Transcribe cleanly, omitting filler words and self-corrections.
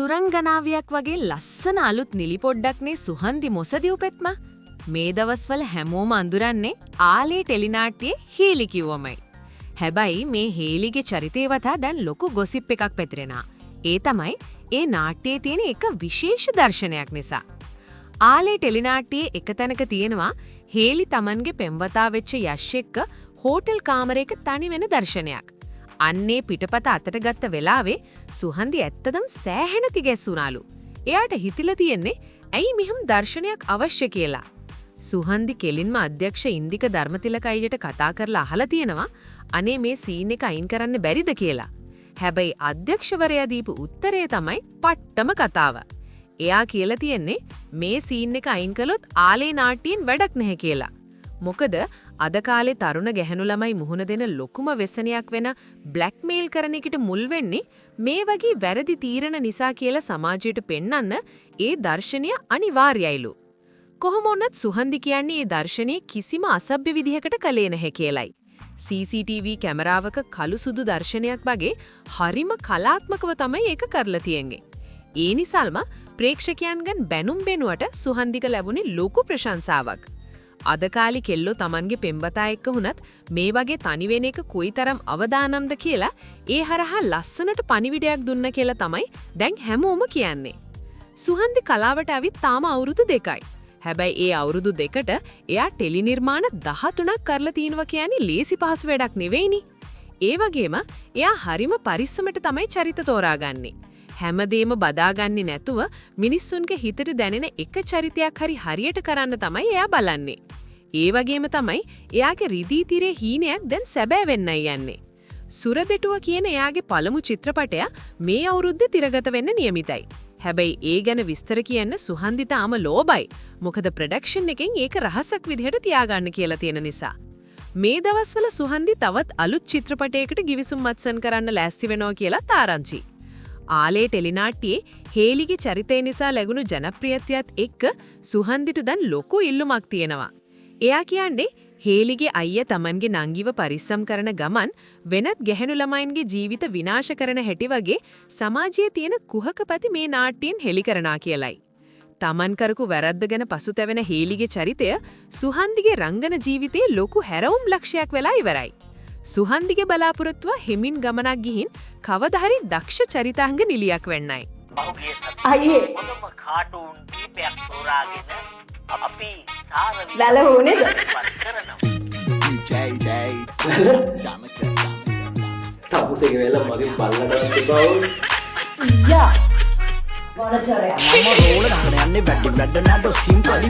තුරංගනාවියක් වගේ ලස්සන අලුත් නිලි පොඩ්ඩක්නේ සුහන්දි මොසදී උපෙත්ම මේ දවස්වල හැමෝම අඳුරන්නේ ආලේ ටෙලිනාට්‍යයේ හේලි කිව්වමයි. හැබැයි මේ හේලිගේ චරිතය වතා දැන් ලොකු ගොසිප් එකක් පැතිරෙනවා. ඒ තමයි ඒ නාට්‍යයේ තියෙන එක විශේෂ දර්ශනයක් නිසා. ආලේ ටෙලිනාට්‍යයේ එක තැනක තියෙනවා හේලි Tamanගේ පෙම්වතා වෙච්ච යෂ් එක්ක හෝටල් කාමරයක තනි වෙන දර්ශනයක්. අන්නේ පිටපත අතට ගත්ත වෙලාවේ සුහන්දි ඇත්තටම සෑහෙන තිගැස්සුණාලු. එයාට හිතිලා තියෙන්නේ ඇයි මෙහෙම දර්ශනයක් අවශ්‍ය කියලා. සුහන්දි කෙලින්ම අධ්‍යක්ෂ ඉන්දික ධර්මතිලක අයියට කතා කරලා අහලා තියෙනවා අනේ මේ සීන් එක අයින් කරන්න බැරිද කියලා. හැබැයි අධ්‍යක්ෂවරයා දීපු උත්තරය තමයි පට්ටම කතාව. එයා කියලා තියෙන්නේ මේ සීන් එක අයින් කළොත් ආලේ නාට්‍යයෙන් වැඩක් නැහැ කියලා. මොකද අද කාලේ තරුණ ගැහැණු ළමයි මුහුණ දෙන ලොකුම වෙසනියක් වෙන බ්ලැක්මේල් කරන එකට මුල් වෙන්නේ මේ වගේ වැරදි තීරණ නිසා කියලා සමාජයට පෙන්වන්න ඒ දර්ශනීය අනිවාර්යයිලු. කොහොම වුණත් සුහන්දි කියන්නේ ඒ දර්ශනීය කිසිම අසභ්‍ය විදිහකට කලේ නැහැ කියලයි. CCTV කැමරාවක කළු සුදු දර්ශනයක් වගේ හරිම කලාත්මකව තමයි ඒක කරලා තියෙන්නේ. ඒ නිසාල්ම ප්‍රේක්ෂකයන්ගෙන් බැනුම් බෙනුවට සුහන්දික ලැබුණේ ලොකු ප්‍රශංසාවක්. අද කාලේ කෙල්ලෝ Tamanගේ පෙම්වතා එක්ක වුණත් මේ වගේ තනි වෙන එක කොයිතරම් අවදානම්ද කියලා ඒ හරහා ලස්සනට පණිවිඩයක් දුන්න කියලා තමයි දැන් හැමෝම කියන්නේ. සුහන්දි කලාවට ඇවිත් තාම අවුරුදු 2යි. හැබැයි ඒ අවුරුදු 2ට එයා ටෙලි නිර්මාණ 13ක් කරලා තිනවා කියන්නේ ලේසි පහසු වැඩක් නෙවෙයිනි. ඒ වගේම එයා හරිම පරිස්සමට තමයි චරිත තෝරාගන්නේ. හැමදේම බදාගන්නේ නැතුව මිනිස්සුන්ගේ හිතට දැනෙන එක චරිතයක් හරි හරියට කරන්න තමයි එයා බලන්නේ. ඒ වගේම තමයි එයාගේ රිදී තිරේ හීනයක් දැන් සැබෑ වෙන්නයි යන්නේ. සුරදෙටුව කියන එයාගේ පළමු චිත්‍රපටය මේ අවුරුද්දේ තිරගත වෙන්න නියමිතයි. හැබැයි ඒ ගැන විස්තර කියන්න සුහන්දි තාම ලෝභයි. මොකද ප්‍රොඩක්ෂන් එකෙන් ඒක රහසක් විදිහට තියාගන්න කියලා තියෙන නිසා. මේ දවස්වල සුහන්දි තවත් අලුත් චිත්‍රපටයකට ගිවිසුම් මත්සන් කරන්න ලෑස්ති වෙනවා කියලා තාරංචි. ආලේ ටෙලිනාට්‍යයේ හේලිගේ චරිතය නිසා ලැබුණු ජනප්‍රියත්වයත් එක්ක සුහන්දිට දැන් ලොකු ඉල්ලුමක් තියෙනවා. එයා කියන්නේ හේලිගේ අයියා Tamanගේ නංගිව පරිස්සම් කරන ගමන් වෙනත් ගැහැණු ළමයින්ගේ ජීවිත විනාශ කරන හැටි වගේ සමාජයේ තියෙන කුහකපති මේ නාට්‍යයෙන් හෙළි කරනවා කියලයි. Taman කරපු වැරද්ද ගැන පසුතැවෙන හේලිගේ චරිතය සුහන්දිගේ රංගන ජීවිතයේ ලොකු හැරවුම් ලක්ෂයක් වෙලා ඉවරයි. සුහන්දිගේ බලාපොරොත්තුව හිමින් ගමනක් ගිහින් කවදා හරි දක්ෂ චරිතාංග නිලියක් වෙන්නයි. අයියේ කාටුන් කීපයක් තෝරාගෙන අපි වැලහුනේද? තපුසේක වෙල මගේ බල්ලට බවුල් යා මොනචරය මම රෝල ගහගෙන යන්නේ වැඩි වැඩ නඩෝ සිම්පල්